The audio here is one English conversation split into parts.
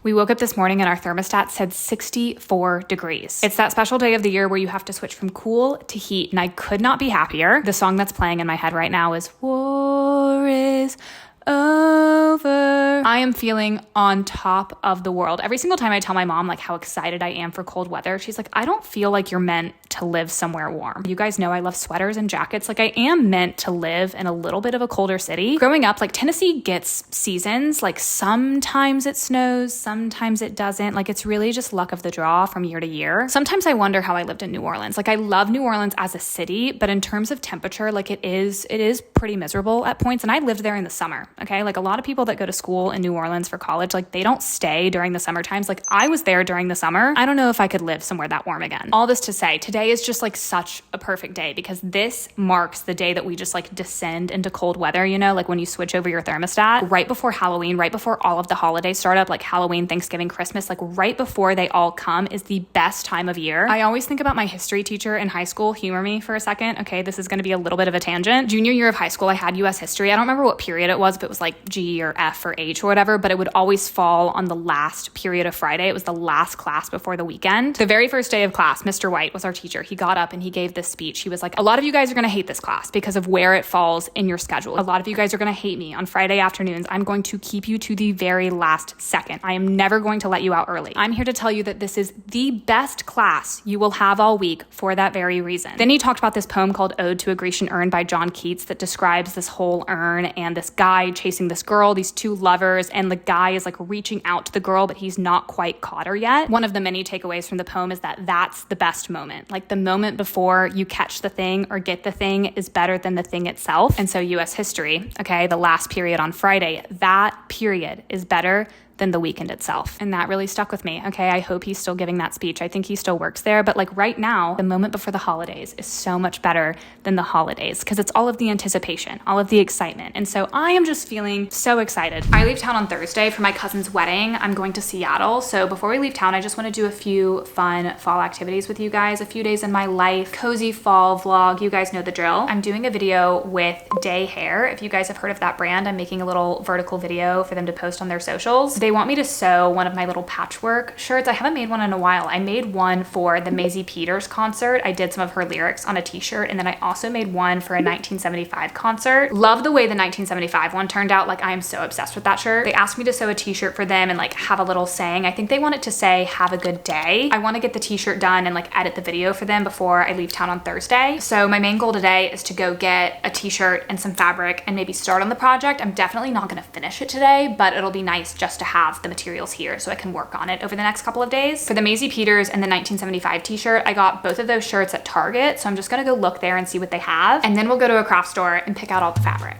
We woke up this morning and our thermostat said 64 degrees. It's that special day of the year where you have to switch from cool to heat, and I could not be happier. The song that's playing in my head right now is War is Over. I am feeling on top of the world. Every single time I tell my mom like how excited I am for cold weather, she's like, I don't feel like you're meant to live somewhere warm. You guys know I love sweaters and jackets. Like, I am meant to live in a little bit of a colder city. Growing up, like, Tennessee gets seasons. Like, sometimes it snows, sometimes it doesn't. Like, it's really just luck of the draw from year to year. Sometimes I wonder how I lived in New Orleans. Like, I love New Orleans as a city, but in terms of temperature, like, it is pretty miserable at points. And I lived there in the summer. Okay. Like, a lot of people that go to school in New Orleans for college, like, they don't stay during the summer times. Like, I was there during the summer. I don't know if I could live somewhere that warm again. All this to say, today is just like such a perfect day because this marks the day that we just like descend into cold weather, you know, like when you switch over your thermostat right before Halloween, right before all of the holidays start up, like Halloween, Thanksgiving, Christmas, like right before they all come is the best time of year. I always think about my history teacher in high school. Humor me for a second. Okay, this is going to be a little bit of a tangent. Junior year of high school, I had US history. I don't remember what period it was, but it was like G or F or H or whatever, but it would always fall on the last period of Friday. It was the last class before the weekend. The very first day of class, Mr. White was our teacher. He got up and he gave this speech. He was like, a lot of you guys are going to hate this class because of where it falls in your schedule. A lot of you guys are going to hate me on Friday afternoons. I'm going to keep you to the very last second. I am never going to let you out early. I'm here to tell you that this is the best class you will have all week for that very reason. Then he talked about this poem called Ode to a Grecian Urn by John Keats that describes this whole urn and this guy chasing this girl, these two lovers, and the guy is like reaching out to the girl, but he's not quite caught her yet. One of the many takeaways from the poem is that that's the best moment. Like, the moment before you catch the thing or get the thing is better than the thing itself. And so US history, okay, the last period on Friday, that period is better than the weekend itself. And that really stuck with me. Okay, I hope he's still giving that speech. I think he still works there. But like right now, the moment before the holidays is so much better than the holidays because it's all of the anticipation, all of the excitement. And so I am just feeling so excited. I leave town on Thursday for my cousin's wedding. I'm going to Seattle. So before we leave town, I just want to do a few fun fall activities with you guys, a few days in my life, cozy fall vlog. You guys know the drill. I'm doing a video with Day Hair. If you guys have heard of that brand, I'm making a little vertical video for them to post on their socials. They want me to sew one of my little patchwork shirts. I haven't made one in a while. I made one for the Maisie Peters concert. I did some of her lyrics on a t-shirt, and then I also made one for a 1975 concert. Love the way the 1975 one turned out. Like, I am so obsessed with that shirt. They asked me to sew a t-shirt for them and like have a little saying. I think they want it to say, have a good day. I want to get the t-shirt done and like edit the video for them before I leave town on Thursday. So my main goal today is to go get a t-shirt and some fabric and maybe start on the project. I'm definitely not going to finish it today, but it'll be nice just to have the materials here so I can work on it over the next couple of days. For the Maisie Peters and the 1975 t-shirt, I got both of those shirts at Target, so I'm just gonna go look there and see what they have, and then we'll go to a craft store and pick out all the fabric.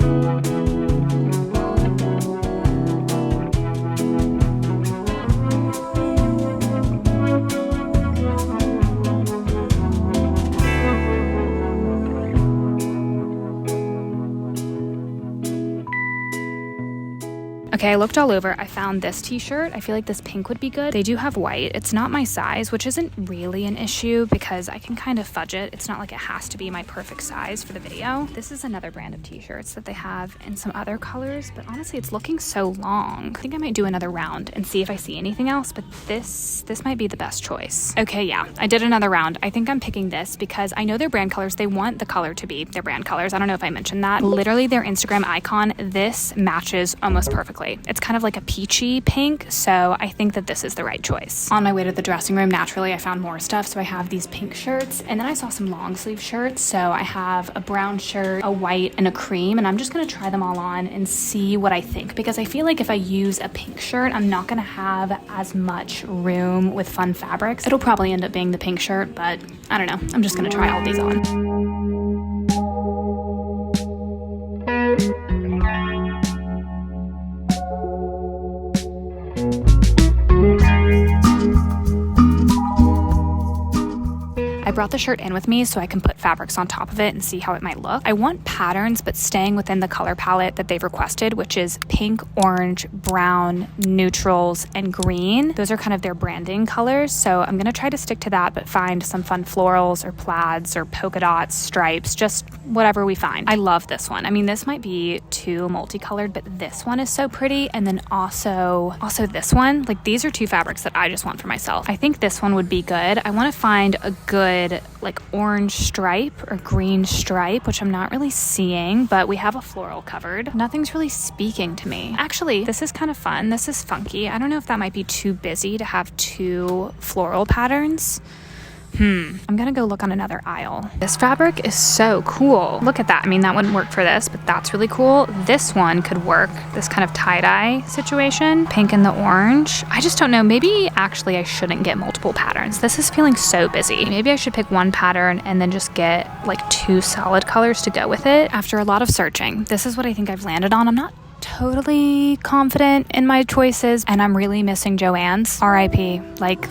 Okay, I looked all over. I found this t-shirt. I feel like this pink would be good. They do have white. It's not my size, which isn't really an issue because I can kind of fudge it. It's not like it has to be my perfect size for the video. This is another brand of t-shirts that they have in some other colors, but honestly, it's looking so long. I think I might do another round and see if I see anything else, but this might be the best choice. Okay, yeah, I did another round. I think I'm picking this because I know their brand colors. They want the color to be their brand colors. I don't know if I mentioned that. Literally their Instagram icon, this matches almost perfectly. It's kind of like a peachy pink, so I think that this is the right choice. On my way to the dressing room, naturally, I found more stuff. So I have these pink shirts, and then I saw some long sleeve shirts. So I have a brown shirt, a white, and a cream, and I'm just gonna try them all on and see what I think, because I feel like if I use a pink shirt, I'm not gonna have as much room with fun fabrics. It'll probably end up being the pink shirt, but I don't know. I'm just gonna try all these on. I brought the shirt in with me so I can put fabrics on top of it and see how it might look. I want patterns, but staying within the color palette that they've requested, which is pink, orange, brown, neutrals, and green. Those are kind of their branding colors. So I'm gonna try to stick to that, but find some fun florals or plaids or polka dots, stripes, just whatever we find. I love this one. I mean, this might be too multicolored, but this one is so pretty. And then also this one, like these are two fabrics that I just want for myself. I think this one would be good. I want to find a good like orange stripe or green stripe, which I'm not really seeing, but we have a floral covered. Nothing's really speaking to me. Actually, this is kind of fun. This is funky. I don't know if that might be too busy to have two floral patterns. I'm gonna go look on another aisle. This fabric is so cool. Look at that. I mean, that wouldn't work for this, but that's really cool. This one could work. This kind of tie-dye situation, pink and the orange. I just don't know. Maybe actually I shouldn't get multiple patterns. This is feeling so busy. Maybe I should pick one pattern and then just get like two solid colors to go with it. After a lot of searching, this is what I think I've landed on. I'm not totally confident in my choices, and I'm really missing Joann's. RIP. Like,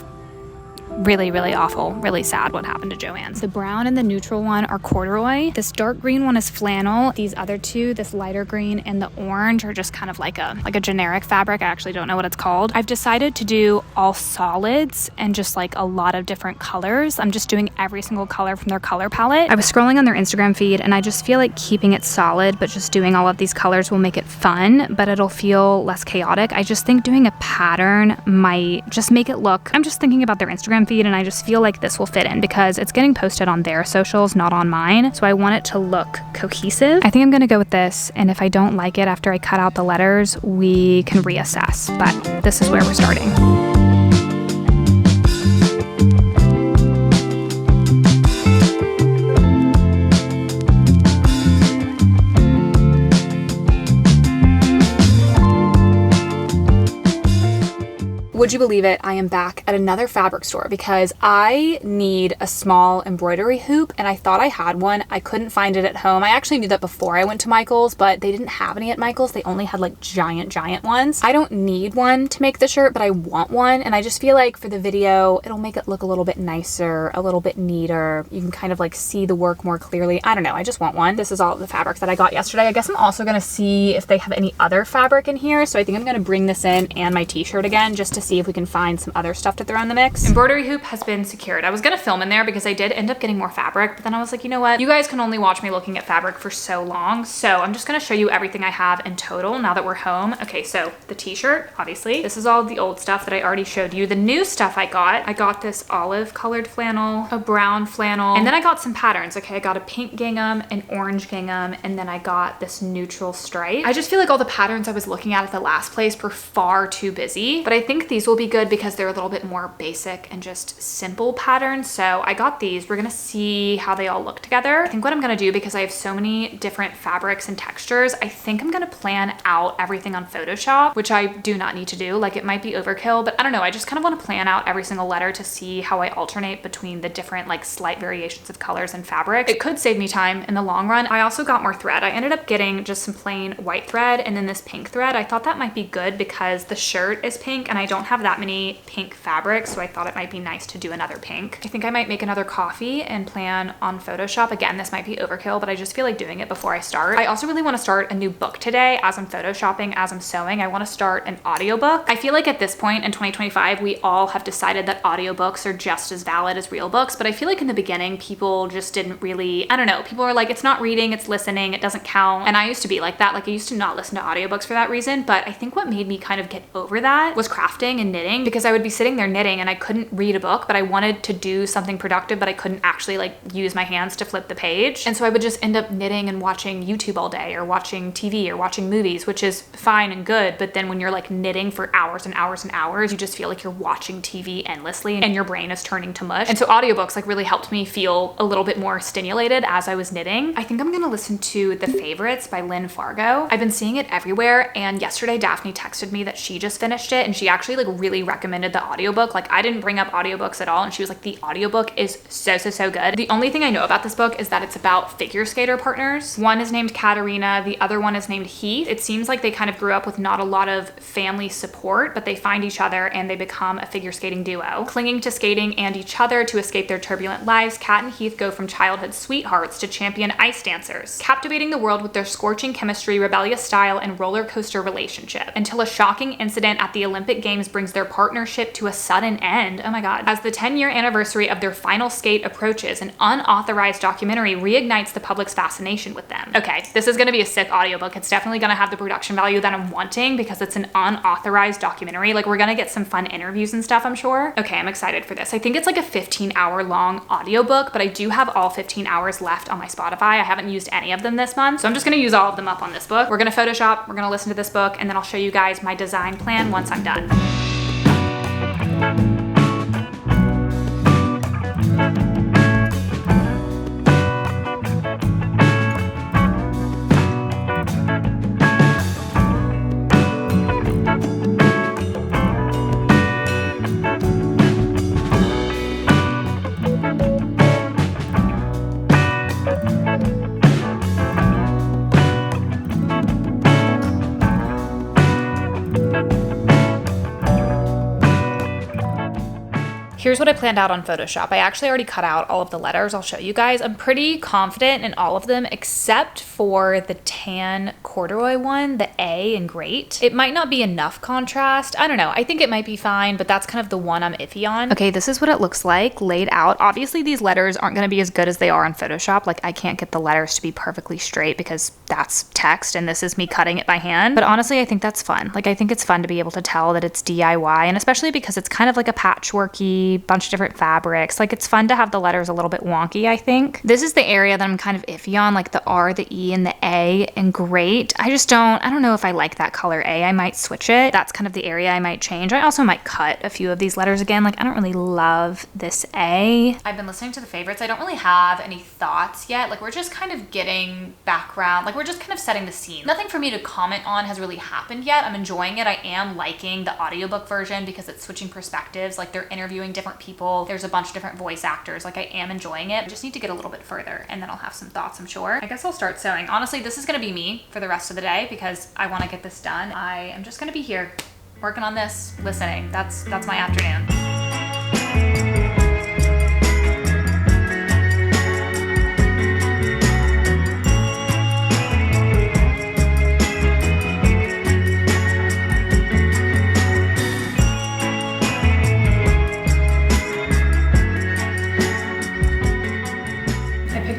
really, really awful, really sad what happened to Joann's. The brown and the neutral one are corduroy. This dark green one is flannel. These other two, this lighter green and the orange, are just kind of like a generic fabric. I actually don't know what it's called. I've decided to do all solids and just like a lot of different colors. I'm just doing every single color from their color palette. I was scrolling on their Instagram feed and I just feel like keeping it solid but just doing all of these colors will make it fun, but it'll feel less chaotic. I just think doing a pattern might just make it look, I'm just thinking about their Instagram feed and I just feel like this will fit in because it's getting posted on their socials, not on mine. So I want it to look cohesive. I think I'm gonna go with this, and if I don't like it after I cut out the letters, we can reassess, but this is where we're starting. Would you believe it? I am back at another fabric store because I need a small embroidery hoop and I thought I had one. I couldn't find it at home. I actually knew that before I went to Michael's, but they didn't have any at Michael's. They only had like giant ones. I don't need one to make the shirt, but I want one. And I just feel like for the video, it'll make it look a little bit nicer, a little bit neater. You can kind of like see the work more clearly. I don't know. I just want one. This is all the fabric that I got yesterday. I guess I'm also going to see if they have any other fabric in here. So I think I'm going to bring this in and my t-shirt again just to see if we can find some other stuff to throw in the mix. Embroidery hoop has been secured. I was gonna film in there because I did end up getting more fabric, but then I was like, you know what? You guys can only watch me looking at fabric for so long. So I'm just gonna show you everything I have in total now that we're home. Okay, so the t-shirt, obviously. This is all the old stuff that I already showed you. The new stuff I got this olive colored flannel, a brown flannel, and then I got some patterns. Okay, I got a pink gingham, an orange gingham, and then I got this neutral stripe. I just feel like all the patterns I was looking at the last place were far too busy, but I think these will be good because they're a little bit more basic and just simple patterns. So I got these. We're gonna see how they all look together. I think what I'm gonna do, because I have so many different fabrics and textures, I think I'm gonna plan out everything on Photoshop, which I do not need to do. Like, it might be overkill, but I don't know. I just kind of want to plan out every single letter to see how I alternate between the different like slight variations of colors and fabric. It could save me time in the long run. I also got more thread. I ended up getting just some plain white thread and then this pink thread. I thought that might be good because the shirt is pink and I don't have that many pink fabrics, so I thought it might be nice to do another pink. I think I might make another coffee and plan on Photoshop. Again, this might be overkill, but I just feel like doing it before I start. I also really want to start a new book today as I'm photoshopping, as I'm sewing. I want to start an audiobook. I feel like at this point in 2025, we all have decided that audiobooks are just as valid as real books, but I feel like in the beginning, people just didn't really, I don't know, people were like, it's not reading, it's listening, it doesn't count. And I used to be like that. Like, I used to not listen to audiobooks for that reason, but I think what made me kind of get over that was crafting and knitting, because I would be sitting there knitting and I couldn't read a book, but I wanted to do something productive, but I couldn't actually like use my hands to flip the page. And so I would just end up knitting and watching YouTube all day, or watching TV, or watching movies, which is fine and good. But then when you're like knitting for hours and hours and hours, you just feel like you're watching TV endlessly and your brain is turning to mush. And so audiobooks like really helped me feel a little bit more stimulated as I was knitting. I think I'm gonna listen to The Favorites by Lynn Fargo. I've been seeing it everywhere, and yesterday Daphne texted me that she just finished it and she actually like really recommended the audiobook. Like I didn't bring up audiobooks at all, and she was like, the audiobook is so good. The only thing I know about this book is that it's about figure skater partners. One is named Katerina, the other one is named Heath. It seems like they kind of grew up with not a lot of family support, but they find each other and they become a figure skating duo. Clinging to skating and each other to escape their turbulent lives, Kat and Heath go from childhood sweethearts to champion ice dancers, captivating the world with their scorching chemistry, rebellious style, and roller coaster relationship, until a shocking incident at the Olympic Games brings their partnership to a sudden end. Oh my God. As the 10-year anniversary of their final skate approaches, an unauthorized documentary reignites the public's fascination with them. Okay, this is gonna be a sick audiobook. It's definitely gonna have the production value that I'm wanting because it's an unauthorized documentary. Like we're gonna get some fun interviews and stuff, I'm sure. Okay, I'm excited for this. I think it's like a 15-hour long audiobook, but I do have all 15 hours left on my Spotify. I haven't used any of them this month, so I'm just gonna use all of them up on this book. We're gonna Photoshop, we're gonna listen to this book, and then I'll show you guys my design plan once I'm done. Here's what I planned out on Photoshop. I actually already cut out all of the letters. I'll show you guys. I'm pretty confident in all of them except for the tan corduroy one, the A in great. It might not be enough contrast. I don't know. I think it might be fine, but that's kind of the one I'm iffy on. Okay, this is what it looks like laid out. Obviously, these letters aren't going to be as good as they are on Photoshop. Like I can't get the letters to be perfectly straight because that's text and this is me cutting it by hand. But honestly, I think that's fun. Like I think it's fun to be able to tell that it's DIY, and especially because it's kind of like a patchworky bunch of different fabrics. Like it's fun to have the letters a little bit wonky, I think. This is the area that I'm kind of iffy on, like the R, the E, and the A and great. I don't know if I like that color A. I might switch it. That's kind of the area I might change. I also might cut a few of these letters again. Like I don't really love this A. I've been listening to the favorites. I don't really have any thoughts yet. Like we're just kind of getting background. Like we're just kind of setting the scene. Nothing for me to comment on has really happened yet. I'm enjoying it. I am liking the audiobook version because it's switching perspectives. Like they're interviewing different people. There's a bunch of different voice actors. Like I am enjoying it. I just need to get a little bit further and then I'll have some thoughts, I'm sure. I guess I'll start sewing. Honestly, this is gonna be me for the rest of the day because I wanna get this done. I am just gonna be here working on this, listening. That's my afternoon.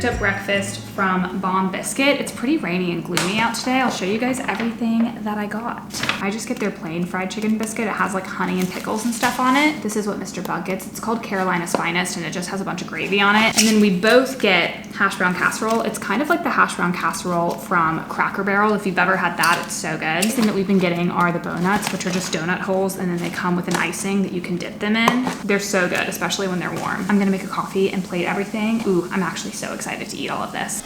Up breakfast from Bomb Biscuit. It's pretty rainy and gloomy out today. I'll show you guys everything that I got. I just get their plain fried chicken biscuit. It has like honey and pickles and stuff on it. This is what Mr. Bug gets. It's called Carolina's Finest and it just has a bunch of gravy on it. And then we both get hash brown casserole. It's kind of like the hash brown casserole from Cracker Barrel. If you've ever had that, it's so good. The thing that we've been getting are the Bonuts, which are just donut holes, and then they come with an icing that you can dip them in. They're so good, especially when they're warm. I'm gonna make a coffee and plate everything. Ooh, I'm actually so excited to eat all of this.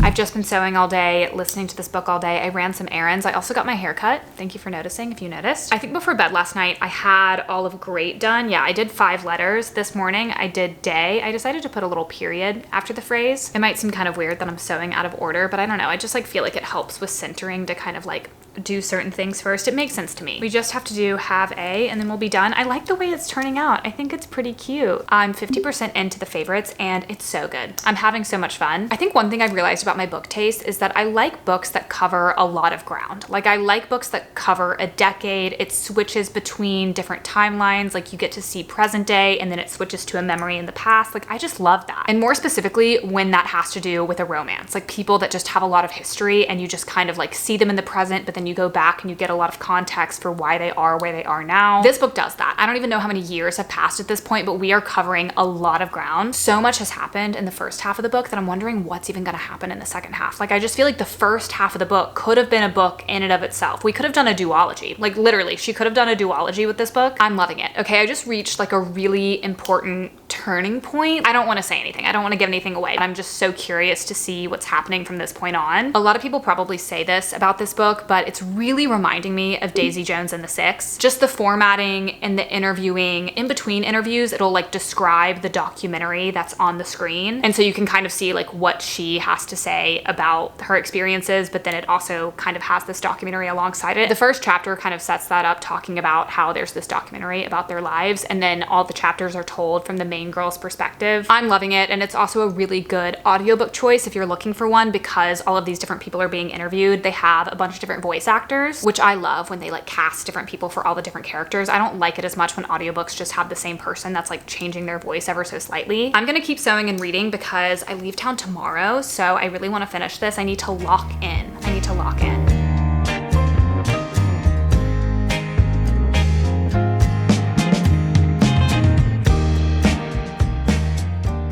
I've just been sewing all day, listening to this book all day. I ran some errands. I also got my hair cut. Thank you for noticing if you noticed. I think before bed last night, I had all of great done. Yeah, I did 5 letters. This morning, I did day. I decided to put a little period after the phrase. It might seem kind of weird that I'm sewing out of order, but I don't know. I just like feel like it helps with centering to kind of like do certain things first. It makes sense to me. We just have to do have a and then we'll be done. I like the way it's turning out. I think it's pretty cute. I'm 50% into the favorites and it's so good. I'm having so much fun. I think one thing I've realized about my book taste is that I like books that cover a lot of ground. Like I like books that cover a decade. It switches between different timelines. Like you get to see present day and then it switches to a memory in the past. Like I just love that. And more specifically when that has to do with a romance, like people that just have a lot of history and you just kind of like see them in the present, but then you go back and you get a lot of context for why they are where they are now. This book does that. I don't even know how many years have passed at this point, but we are covering a lot of ground. So much has happened in the first half of the book that I'm wondering what's even gonna happen in the second half. Like, I just feel like the first half of the book could have been a book in and of itself. We could have done a duology. Like, literally, she could have done a duology with this book. I'm loving it. Okay, I just reached like a really important turning point. I don't want to say anything. I don't want to give anything away. I'm just so curious to see what's happening from this point on. A lot of people probably say this about this book, but it's really reminding me of Daisy Jones and the Six. Just the formatting and the interviewing. In between interviews, it'll like describe the documentary that's on the screen. And so you can kind of see like what she has to say about her experiences, but then it also kind of has this documentary alongside it. The first chapter kind of sets that up, talking about how there's this documentary about their lives, and then all the chapters are told from the main girl's perspective. I'm loving it, and it's also a really good audiobook choice if you're looking for one, because all of these different people are being interviewed. They have a bunch of different voice actors, which I love when they like cast different people for all the different characters. I don't like it as much when audiobooks just have the same person that's like changing their voice ever so slightly. I'm gonna keep sewing and reading because I leave town tomorrow, so I really want to finish this. I need to lock in. I need to lock in.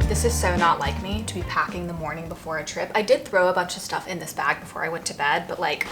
This is so not like me to be packing the morning before a trip. I did throw a bunch of stuff in this bag before I went to bed, but like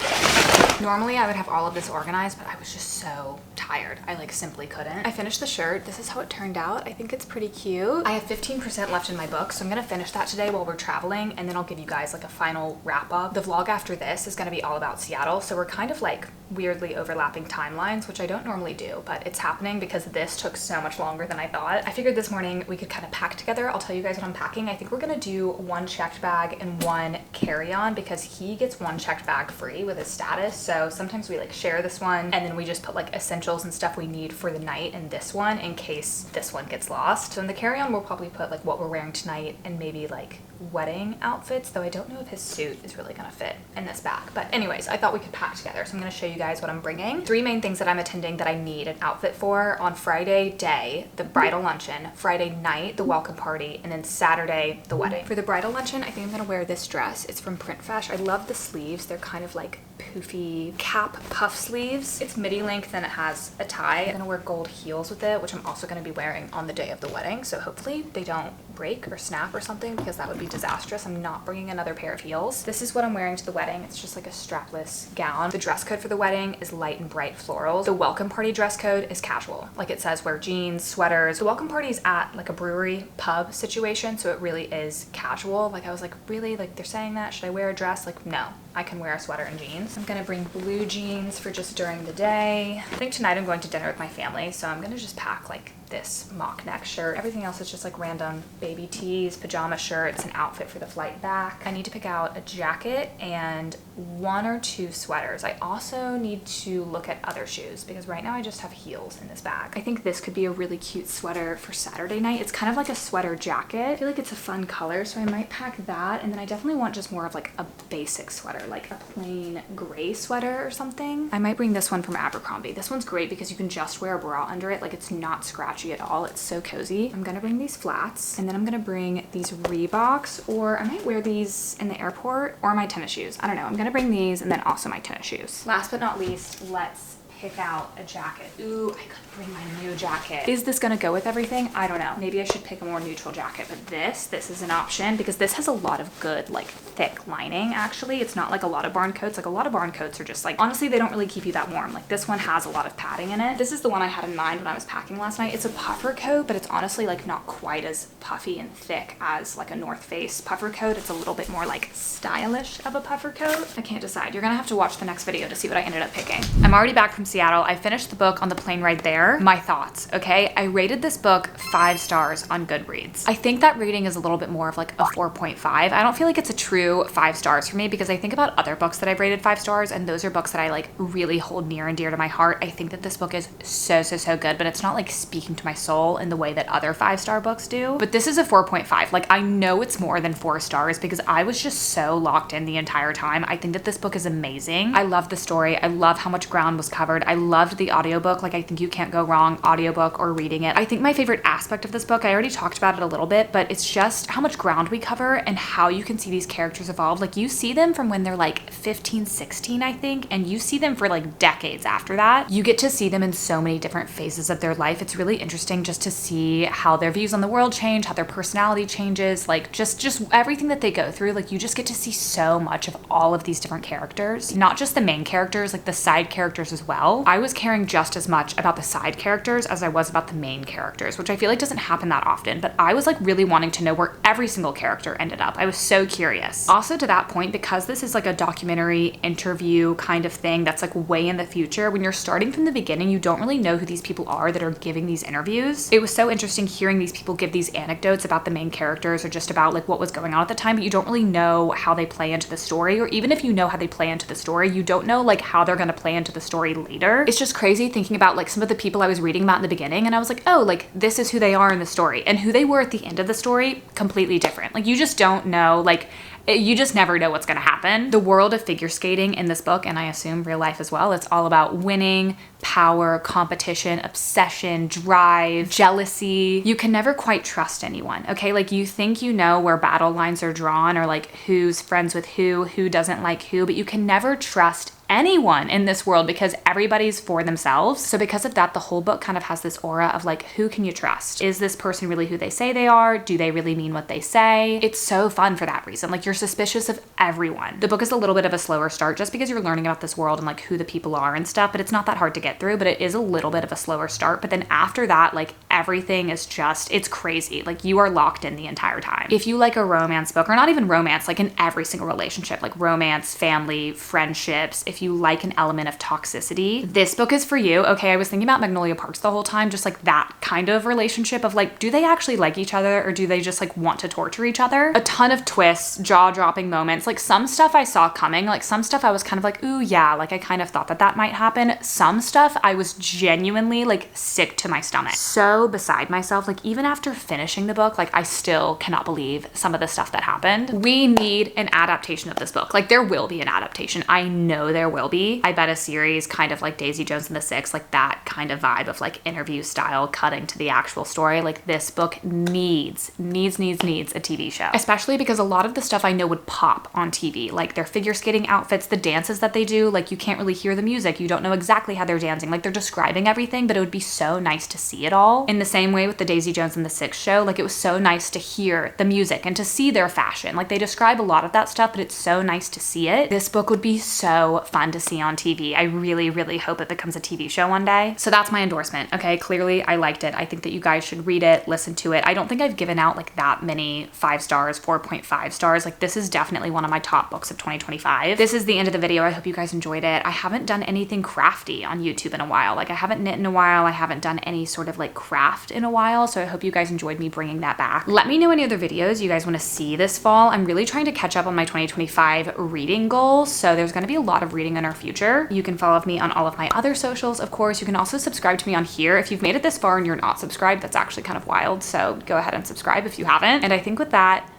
normally I would have all of this organized, but I was just so tired. I like simply couldn't. I finished the shirt. This is how it turned out. I think it's pretty cute. I have 15% left in my book, so I'm gonna finish that today while we're traveling, and then I'll give you guys like a final wrap up. The vlog after this is gonna be all about Seattle, so we're kind of like weirdly overlapping timelines, which I don't normally do, but it's happening because this took so much longer than I thought. I figured this morning we could kind of pack together. I'll tell you guys what I'm packing. I think we're gonna do one checked bag and one carry-on because he gets one checked bag free with his status. So sometimes we like share this one, and then we just put like essentials and stuff we need for the night in this one in case this one gets lost. So in the carry-on, we'll probably put like what we're wearing tonight and maybe like wedding outfits, though I don't know if his suit is really gonna fit in this bag. But anyways, I thought we could pack together, so I'm gonna show you guys what I'm bringing. 3 main things that I'm attending that I need an outfit for: on Friday day, the bridal luncheon; Friday night, the welcome party; and then Saturday, the wedding. For the bridal luncheon, I think I'm gonna wear this dress. It's from Printfresh. I love the sleeves. They're kind of like poofy cap puff sleeves. It's midi length and it has a tie. I'm gonna wear gold heels with it, which I'm also gonna be wearing on the day of the wedding, so hopefully they don't break or snap or something, because that would be disastrous. I'm not bringing another pair of heels. This is what I'm wearing to the wedding. It's just like a strapless gown. The dress code for the wedding is light and bright florals. The welcome party dress code is casual. Like it says wear jeans, sweaters. The welcome party is at like a brewery pub situation, so it really is casual. Like I was like, really? Like they're saying that? Should I wear a dress? Like no, I can wear a sweater and jeans. I'm gonna bring blue jeans for just during the day. I think tonight I'm going to dinner with my family, so I'm gonna just pack like this mock neck shirt. Everything else is just like random baby tees, pajama shirts, an outfit for the flight back. I need to pick out a jacket and 1 or 2 sweaters. I also need to look at other shoes because right now I just have heels in this bag. I think this could be a really cute sweater for Saturday night. It's kind of like a sweater jacket. I feel like it's a fun color, so I might pack that. And then I definitely want just more of like a basic sweater, like a plain gray sweater or something. I might bring this one from Abercrombie. This one's great because you can just wear a bra under it. Like it's not scratchy at all. It's so cozy. I'm gonna bring these flats, and then I'm gonna bring these Reeboks, or I might wear these in the airport, or my tennis shoes. I don't know. I'm gonna bring these and then also my tennis shoes. Last but not least, let's pick out a jacket. Ooh, I could bring my new jacket. Is this gonna go with everything? I don't know. Maybe I should pick a more neutral jacket, but this is an option because this has a lot of good like thick lining. Actually, it's not like a lot of barn coats. Like a lot of barn coats are just like, honestly, they don't really keep you that warm. Like this one has a lot of padding in it. This is the one I had in mind when I was packing last night. It's a puffer coat, but it's honestly like not quite as puffy and thick as like a North Face puffer coat. It's a little bit more like stylish of a puffer coat. I can't decide. You're gonna have to watch the next video to see what I ended up picking. I'm already back from Seattle. I finished the book on the plane ride there. My thoughts, okay? I rated this book 5 stars on Goodreads. I think that rating is a little bit more of like a 4.5. I don't feel like it's a true 5 stars for me because I think about other books that I've rated 5 stars, and those are books that I like really hold near and dear to my heart. I think that this book is so good, but it's not like speaking to my soul in the way that other 5-star books do. But this is a 4.5. Like I know it's more than 4 stars because I was just so locked in the entire time. I think that this book is amazing. I love the story. I love how much ground was covered. covered. I loved the audiobook. Like, I think you can't go wrong audiobook or reading it. I think my favorite aspect of this book, I already talked about it a little bit, but it's just how much ground we cover and how you can see these characters evolve. Like, you see them from when they're like 15, 16, I think, and you see them for like decades after that. You get to see them in so many different phases of their life. It's really interesting just to see how their views on the world change, how their personality changes, like just everything that they go through. Like, you just get to see so much of all of these different characters, not just the main characters, like the side characters as well. I was caring just as much about the side characters as I was about the main characters, which I feel like doesn't happen that often, but I was like really wanting to know where every single character ended up. I was so curious. Also, to that point, because this is like a documentary interview kind of thing that's like way in the future, when you're starting from the beginning, you don't really know who these people are that are giving these interviews. It was so interesting hearing these people give these anecdotes about the main characters or just about like what was going on at the time, but you don't really know how they play into the story, or even if you know how they play into the story, you don't know like how they're going to play into the story later. It's just crazy thinking about like some of the people I was reading about in the beginning, and I was like, oh, like this is who they are in the story, and who they were at the end of the story, completely different. Like, you just don't know, like you just never know what's going to happen. The world of figure skating in this book, and I assume real life as well, it's all about winning, power, competition, obsession, drive, jealousy. You can never quite trust anyone, okay? Like, you think you know where battle lines are drawn, or like who's friends with who doesn't like who, but you can never trust anyone in this world because everybody's for themselves. So because of that, the whole book kind of has this aura of like, who can you trust? Is this person really who they say they are? Do they really mean what they say? It's so fun for that reason. Like, you're suspicious of everyone. The book is a little bit of a slower start just because you're learning about this world and like who the people are and stuff, but it's not that hard to get through, but it is a little bit of a slower start. But then after that, like everything is just, it's crazy. Like, you are locked in the entire time. If you like a romance book, or not even romance, like in every single relationship, like romance, family, friendships, if you like an element of toxicity, this book is for you. Okay, I was thinking about Magnolia Parks the whole time, just like that kind of relationship of like, do they actually like each other, or do they just like want to torture each other? A ton of twists, jaw-dropping moments. Like, some stuff I saw coming, like some stuff I was kind of like, ooh yeah, like I kind of thought that that might happen. Some stuff I was genuinely like sick to my stomach, so beside myself. Like, even after finishing the book, like I still cannot believe some of the stuff that happened. We need an adaptation of this book. Like, there will be an adaptation. I know there will be. I bet a series kind of like Daisy Jones and the Six, like that kind of vibe of like interview style, cutting to the actual story. Like, this book needs a TV show, especially because a lot of the stuff I know would pop on TV, like their figure skating outfits, the dances that they do, like you can't really hear the music. You don't know exactly how they're dancing. Like, they're describing everything, but it would be so nice to see it all. In the same way with the Daisy Jones and the Six show, like it was so nice to hear the music and to see their fashion. Like, they describe a lot of that stuff, but it's so nice to see it. This book would be so fun to see on TV. I really, really hope it becomes a TV show one day. So that's my endorsement. Okay, clearly I liked it. I think that you guys should read it, listen to it. I don't think I've given out like that many 5 stars, 4.5 stars. Like, this is definitely one of my top books of 2025. This is the end of the video. I hope you guys enjoyed it. I haven't done anything crafty on YouTube in a while. Like, I haven't knit in a while. I haven't done any sort of like craft in a while. So I hope you guys enjoyed me bringing that back. Let me know any other videos you guys want to see this fall. I'm really trying to catch up on my 2025 reading goals. So there's going to be a lot of reading in our future. You can follow me on all of my other socials, of course. You can also subscribe to me on here. If you've made it this far and you're not subscribed, that's actually kind of wild. So go ahead and subscribe if you haven't. And I think with that,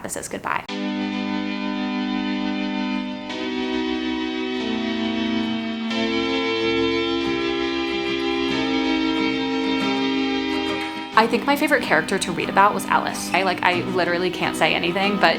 this is goodbye. I think my favorite character to read about was Ellis. I literally can't say anything, but